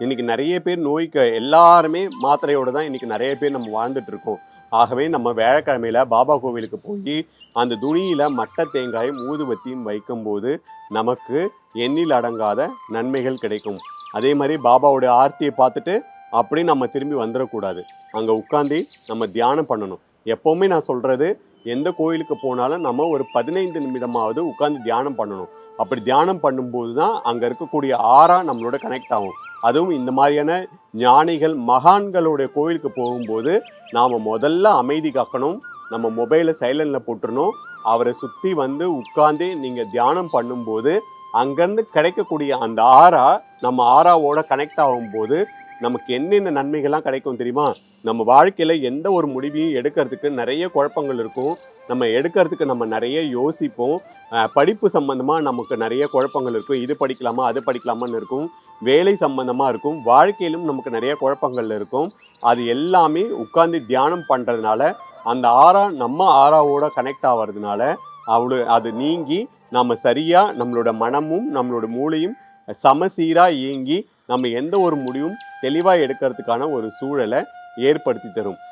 இன்னைக்கு நிறைய பேர் நோய்க்கு எல்லாருமே மாத்திரையோட தான் இன்னைக்கு நிறைய பேர் நம்ம வாழ்ந்துட்டு இருக்கோம். ஆகவே நம்ம வியாழக்கிழமையில பாபா கோவிலுக்கு போய் அந்த துணியில மட்டை தேங்காயும் ஊதுபத்தியும் வைக்கும்போது நமக்கு எண்ணில் அடங்காத நன்மைகள் கிடைக்கும். அதே மாதிரி பாபாவோட ஆர்த்தியை பார்த்துட்டு அப்படியே நம்ம திரும்பி வந்துடக்கூடாது. அங்கே உட்காந்து நம்ம தியானம் பண்ணணும். எப்போவுமே நான் சொல்கிறது, எந்த கோயிலுக்கு போனாலும் நம்ம ஒரு 15 நிமிடமாவது உட்காந்து தியானம் பண்ணணும். அப்படி தியானம் பண்ணும்போது தான் அங்கே இருக்கக்கூடிய ஆறா நம்மளோட கனெக்ட் ஆகும். அதுவும் இந்த மாதிரியான ஞானிகள் மகான்களுடைய கோவிலுக்கு போகும்போது நாம் முதல்ல அமைதி காக்கணும். நம்ம மொபைலை சைலண்டில் போட்டுறணும். அவரை சுற்றி வந்து உட்காந்து நீங்கள் தியானம் பண்ணும்போது அங்கேருந்து கிடைக்கக்கூடிய அந்த ஆறா நம்ம ஆறாவோட கனெக்ட் ஆகும்போது நமக்கு என்னென்ன நன்மைகள்லாம் கிடைக்கும் தெரியுமா? நம்ம வாழ்க்கையில் எந்த ஒரு முடிவையும் எடுக்கிறதுக்கு நிறைய குழப்பங்கள் இருக்கும். நம்ம எடுக்கிறதுக்கு நம்ம நிறைய யோசிப்போம். படிப்பு சம்பந்தமாக நமக்கு நிறைய குழப்பங்கள் இருக்கும். இது படிக்கலாமா அது படிக்கலாமான்னு இருக்கும். வேலை சம்பந்தமாக இருக்கும். வாழ்க்கையிலும் நமக்கு நிறைய குழப்பங்கள் இருக்கும். அது எல்லாமே உட்கார்ந்து தியானம் பண்ணுறதுனால அந்த ஆறா நம்ம ஆறாவோட கனெக்ட் ஆகிறதுனால அது நீங்கி நம்ம சரியாக நம்மளோட மனமும் நம்மளோட மூளையும் சமசீராக இயங்கி நம்ம எந்த ஒரு முடிவும் தெளிவாக எடுக்கிறதுக்கான ஒரு சூழலை ஏற்படுத்தி தரும்.